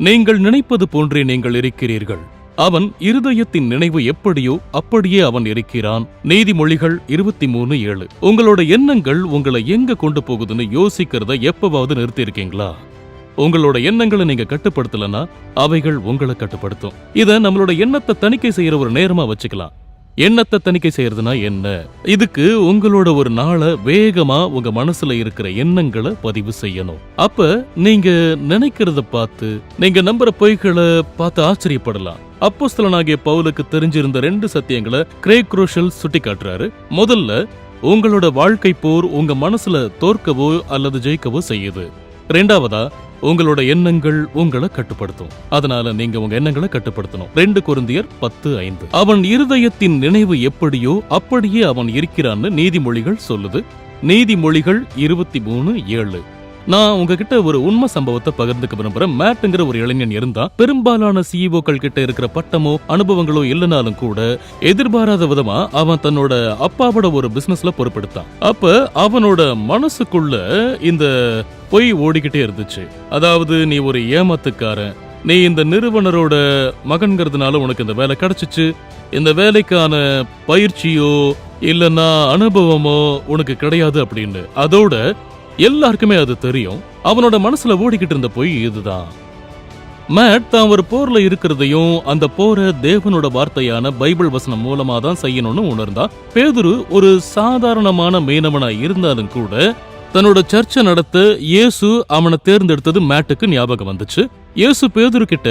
நீங்கள் நினைப்பது போன்றே நீங்கள் இருக்கிறீர்கள். அவன் இருதயத்தின் நினைவு எப்படியோ அப்படியே அவன் இருக்கிறான். நீதிமொழிகள் 23:7. உங்களோட எண்ணங்கள் உங்களை எங்க கொண்டு போகுதுன்னு யோசிக்கிறத எப்பவாவது நிறுத்தி இருக்கீங்களா? உங்களோட எண்ணங்களை நீங்க கட்டுப்படுத்தலன்னா அவைகள் உங்களை கட்டுப்படுத்தும். இத நம்மளோட எண்ணத்தை தணிக்கை செய்யற ஒரு நேரமா வச்சுக்கலாம். எண்ணத்தை தணிக்கை செய்யறதுனா என்ன? இதுக்கு உங்களோட ஒரு நாளை வேகமா உங்க மனசுல இருக்கிற எண்ணங்களை பதிவு செய்யணும். அப்ப நீங்க நினைக்கிறத பார்த்து, நீங்க நம்புற பொய்களை பார்த்து ஆச்சரியப்படலாம். அப்போஸ்தலனாகிய பவுலுக்கு தெரிஞ்சிருந்த 2 சத்தியங்களை கிரேக் ரோஷல் சுட்டி காட்டுறாரு. முதல்ல, உங்களோட வாழ்க்கை போர் உங்க மனசுல தோற்கவோ அல்லது ஜெயிக்கவோ செய்யுது. 2வதா, உங்களோட எண்ணங்கள் உங்களை கட்டுப்படுத்தும். அதனால நீங்க உங்க எண்ணங்களை கட்டுப்படுத்தணும். 2 கொரிந்தியர் 10:5. அவன் இருதயத்தின் நினைவு எப்படியோ அப்படியே அவன் இருக்கிறான்னு நீதிமொழிகள் சொல்லுது. நீதிமொழிகள் 23:7. நான் உங்ககிட்ட ஒரு உண்மை சம்பவத்தை பகிர்ந்துக்க விரும்புறேன். மேட்ங்கிற ஒரு இளைஞன் இருந்தா. பெரும்பாலான சிஇஓக்கள் கிட்ட இருக்கிற பட்டமோ அனுபவங்களோ இல்லைனாலும் கூட எதிர்பாராத விதமா அவன் தன்னோட அப்பாவோட ஒரு பிசினஸ்ல பொறுப்பெடுத்தான். அப்ப அவனோட மனசுக்குள்ள இந்த பொய் ஓடிக்கிட்டே இருந்துச்சு. அதாவது, நீ ஒரு ஏமாத்துக்காரன், நீ இந்த நிறுவனரோட மகன்கிறதுனால உனக்கு இந்த வேலை கிடைச்சிச்சு, இந்த வேலைக்கான பயிற்சியோ இல்லைன்னா அனுபவமோ உனக்கு கிடையாது அப்படின்னு. அதோட எல்லாருக்குமே அது தெரியும். அவனோட மனசுல ஓடிக்கிட்டு இருந்த பொய் இதுதான். மேட் தான் ஒரு போர்ல இருக்கிறதையும் அந்த போரை தேவனோட வார்த்தையான பைபிள் வசனம் மூலமா தான் செய்யணும்னு உணர்ந்தா. பேதுரு ஒரு சாதாரணமான மீனவனா இருந்தாலும் கூட தன்னோட சர்ச்சை நடத்த இயேசு அவனை தேர்ந்தெடுத்தது மேட்டுக்கு ஞாபகம் வந்துச்சு. இயேசு பேதுரு கிட்ட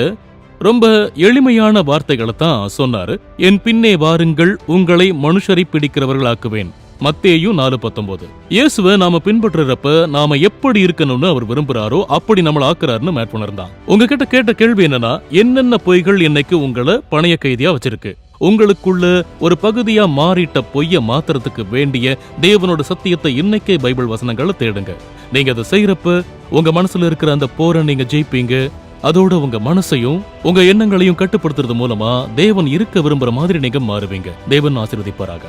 ரொம்ப எளிமையான வார்த்தைகளை தான் சொன்னாரு. என் பின்னே வாருங்கள், உங்களை மனுஷரை பிடிக்கிறவர்களாக்குவேன். மத்தேயு 4:19. இயேசுவை நாம பின்பற்றுறப்ப நாம எப்படி இருக்கணும்னு அவர் விரும்புறாரோ அப்படி நம்மள ஆக்குறாருன்னு மேட் உணர்ந்தான். உங்ககிட்ட கேட்ட கேள்வி என்னன்னா, என்னென்ன பொய்கள் இன்னைக்கு உங்களை பணைய கைதியா வச்சிருக்கு? உங்களுக்குள்ள ஒரு பகுதியா மாறிட்ட பொய்ய மாத்துறதுக்கு வேண்டிய தேவனோட சத்தியத்தை இன்னைக்கே பைபிள் வசனங்களை தேடுங்க. நீங்க அதை செய்யறப்ப உங்க மனசுல இருக்கிற அந்த போரை நீங்க ஜெயிப்பீங்க. அதோட உங்க மனசையும் உங்க எண்ணங்களையும் கட்டுப்படுத்துறது மூலமா தேவன் இருக்க விரும்புற மாதிரி நீங்க மாறுவீங்க. தேவன் ஆசீர்வதிப்பாராக.